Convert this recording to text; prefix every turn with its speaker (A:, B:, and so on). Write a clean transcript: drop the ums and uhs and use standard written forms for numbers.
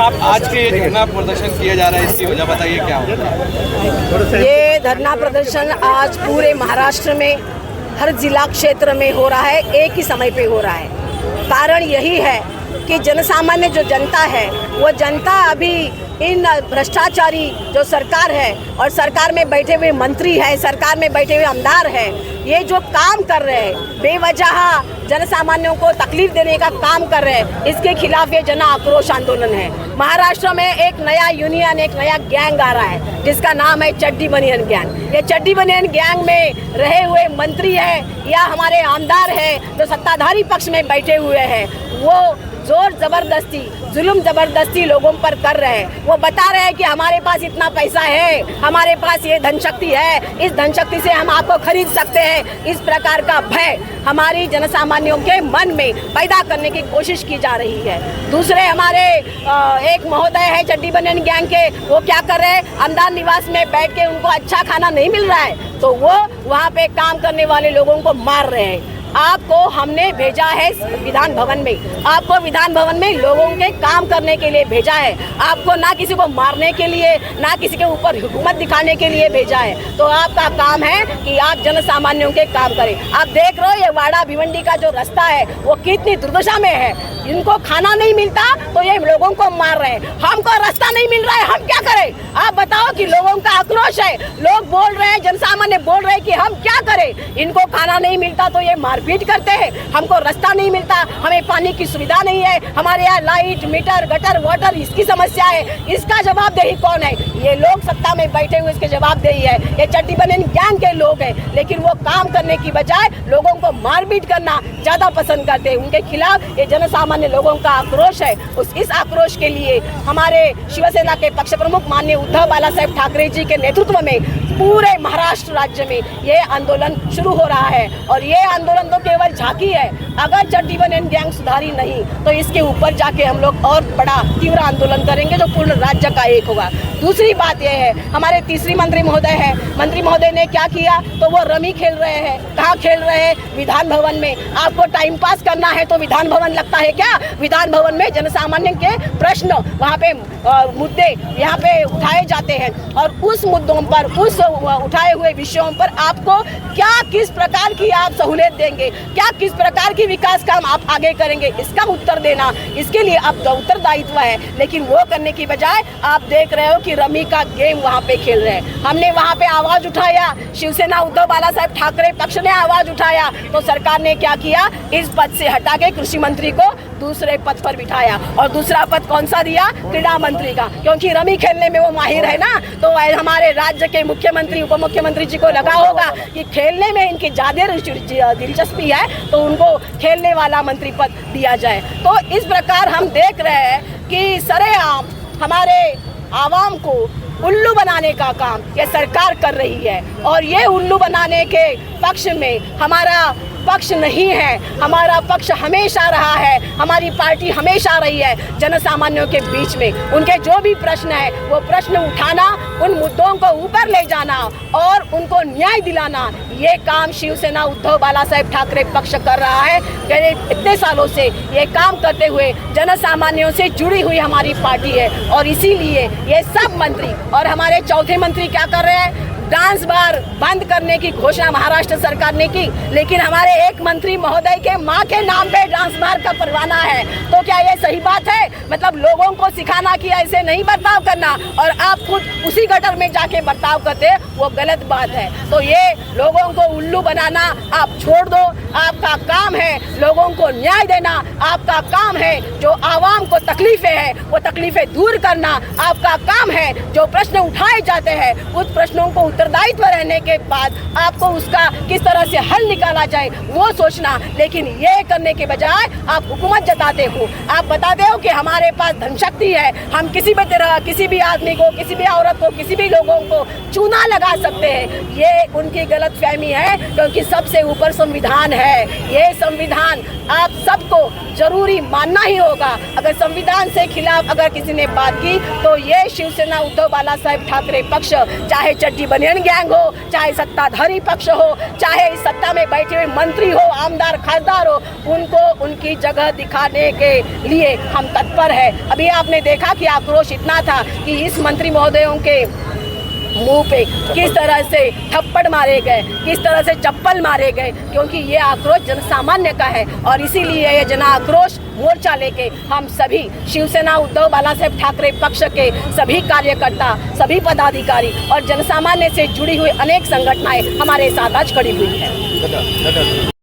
A: आप आज के धरना प्रदर्शन किया जा रहा है, इसकी वजह बताइए क्या होगा?
B: ये धरना प्रदर्शन आज पूरे महाराष्ट्र में हर जिला क्षेत्र में हो रहा है, एक ही समय पे हो रहा है। कारण यही है कि जनसामान्य जो जनता है वो जनता अभी इन भ्रष्टाचारी जो सरकार है और सरकार में बैठे हुए मंत्री हैं, सरकार में बैठे हुए आमदार हैं, ये जो काम कर रहे हैं बेवजह जनसामान्यों को तकलीफ देने का काम कर रहे हैं, इसके खिलाफ ये जन आक्रोश आंदोलन है। महाराष्ट्र में एक नया यूनियन, एक नया गैंग आ रहा है जिसका नाम है चड्डी बनियान गैंग। ये चड्डी बनियान गैंग में रहे हुए मंत्री हैं या हमारे आमदार हैं जो सत्ताधारी पक्ष में बैठे हुए हैं, वो जोर जबरदस्ती जुल्म जबरदस्ती लोगों पर कर रहे हैं। वो बता रहे हैं कि हमारे पास इतना पैसा है, हमारे पास ये धन शक्ति है, इस धन शक्ति से हम आपको खरीद सकते हैं। इस प्रकार का भय हमारी जनसामान्यों के मन में पैदा करने की कोशिश की जा रही है। दूसरे हमारे एक महोदय है चड्डी बनियान गैंग के, वो क्या कर रहे हैं, आमदार निवास में बैठ के उनको अच्छा खाना नहीं मिल रहा है तो वो वहाँ पे काम करने वाले लोगों को मार रहे हैं। आपको हमने भेजा है विधान भवन में, आपको विधान भवन में लोगों के काम करने के लिए भेजा है, आपको ना किसी को मारने के लिए ना किसी के ऊपर हुकूमत दिखाने के लिए भेजा है। तो आपका काम है कि आप जनसामान्यों के काम करें। आप देख रहे हो ये वाड़ा भिवंडी का जो रास्ता है वो कितनी दुर्दशा में है। इनको खाना नहीं मिलता तो ये लोगों को मार रहे हैं। हमको रास्ता नहीं मिल रहा है, हम क्या करें? आप बताओ कि लोगों का आक्रोश है, लोग बोल रहे हैं, जनसामान्य बोल रहे हैं कि हम क्या करें? इनको खाना नहीं मिलता तो ये मारपीट करते हैं, हमको रास्ता नहीं मिलता, हमें पानी की सुविधा नहीं है, हमारे यहाँ लाइट मीटर गटर वाटर इसकी समस्या है। इसका जवाबदेही कौन है? ये लोग सत्ता में बैठे हुए इसके जवाबदेही है। ये चड्डी बनियान गैंग के लोग हैं, लेकिन वो काम करने की बजाय लोगों को मारपीट करना ज्यादा पसंद करते हैं। उनके खिलाफ ये जनसामान्य लोगों का आक्रोश है। इस आक्रोश के लिए हमारे शिवसेना के पक्ष प्रमुख माननीय उद्धव बाला साहेब ठाकरे जी के नेतृत्व में पूरे महाराष्ट्र राज्य में ये आंदोलन शुरू हो रहा है। और ये आंदोलन तो केवल झांकी है, अगर चड्डी बनियान गैंग सुधारी नहीं तो इसके ऊपर जाके हम लोग और बड़ा तीव्र आंदोलन करेंगे जो पूर्ण राज्य का एक होगा। दूसरी बात यह है, हमारे तीसरी मंत्री महोदय है, मंत्री महोदय ने क्या किया, तो वो रमी खेल रहे हैं। कहाँ खेल रहे हैं? विधान भवन में। आपको टाइम पास करना है तो विधान भवन लगता है क्या? विधान भवन में जनसामान्य के प्रश्न, वहाँ पे मुद्दे यहाँ पे उठाए जाते हैं और उस मुद्दों पर, उस उठाए हुए विषयों पर आपको क्या किस प्रकार की आप सहूलियत देंगे, क्या किस प्रकार की विकास काम आप आगे करेंगे, इसका उत्तर देना, इसके लिए आपका उत्तरदायित्व है। लेकिन वो करने की बजाय आप देख रहे हो कि रमी का गेम वहाँ पे खेल रहे हैं। हमने वहाँ पे आवाज उठाया, शिवसेना उद्धव बाला साहेब ठाकरे पक्ष ने आवाज उठाया तो सरकार ने क्या किया, इस पद से हटा के कृषि मंत्री को दूसरे पद पर बिठाया। और दूसरा पद कौन सा दिया? क्रीड़ा मंत्री का, क्योंकि रमी खेलने में वो माहिर है ना। तो हमारे राज्य के मुख्यमंत्री उप मुख्यमंत्री जी को लगा होगा कि खेलने में इनकी ज्यादा दिलचस्पी है तो उनको खेलने वाला मंत्री पद दिया जाए। तो इस प्रकार हम देख रहे हैं कि सरेआम हमारे आवाम को उल्लू बनाने का काम ये सरकार कर रही है। और ये उल्लू बनाने के पक्ष में हमारा पक्ष नहीं है, हमारा पक्ष हमेशा रहा है, हमारी पार्टी हमेशा रही है जनसामान्यों के बीच में। उनके जो भी प्रश्न है वो प्रश्न उठाना, उन मुद्दों को ऊपर ले जाना और उनको न्याय दिलाना, ये काम शिवसेना उद्धव बाला साहेब ठाकरे पक्ष कर रहा है। इतने सालों से ये काम करते हुए जनसामान्यों से जुड़ी हुई हमारी पार्टी है। और इसीलिए ये सब मंत्री और हमारे चौथे मंत्री क्या कर रहे हैं, डांस बार बंद करने की घोषणा महाराष्ट्र सरकार ने की, लेकिन हमारे एक मंत्री महोदय के मां के नाम पे डांस बार का परवाना है। तो क्या ये सही बात है? मतलब लोगों को सिखाना कि ऐसे नहीं बर्ताव करना और आप खुद उसी गटर में जाके बर्ताव करते, वो गलत बात है। तो ये लोगों को उल्लू बनाना आप छोड़ दो। आपका काम है लोगों को न्याय देना, आपका काम है जो आवाम को तकलीफें हैं वो तकलीफें दूर करना, आपका काम है जो प्रश्न उठाए जाते हैं उस प्रश्नों को उत्तरदायित्व रहने के बाद आपको उसका किस तरह से हल निकाला जाए वो सोचना। लेकिन ये करने के बजाय आप हुकूमत जताते हो, आप बताते हो कि हमारे पास धन शक्ति है, हम किसी भी तरह किसी भी आदमी को, किसी भी औरत को, किसी भी लोगों को चूना लगा सकते हैं। ये उनकी गलतफहमी है, क्योंकि सबसे ऊपर संविधान है। ये संविधान आप सबको जरूरी मानना ही होगा। अगर संविधान से खिलाफ अगर किसी ने बात की तो ये शिवसेना उद्धव बाला साहेब ठाकरे पक्ष चाहे चड्डी बनियान चेन गैंग हो, चाहे सत्ताधारी पक्ष हो, चाहे इस सत्ता में बैठे हुए मंत्री हो, आमदार खासदार हो, उनको उनकी जगह दिखाने के लिए हम तत्पर है। अभी आपने देखा कि आक्रोश इतना था कि इस मंत्री महोदयों के मुंह पे किस तरह से थप्पड़ मारे गए, किस तरह से चप्पल मारे गए, क्योंकि ये आक्रोश जनसामान्य का है। और इसीलिए ये जन आक्रोश मोर्चा लेके हम सभी शिवसेना उद्धव बालासाहेब ठाकरे पक्ष के सभी कार्यकर्ता, सभी पदाधिकारी और जनसामान्य से जुड़ी हुई अनेक संगठनाएं हमारे साथ आज खड़ी हुई है।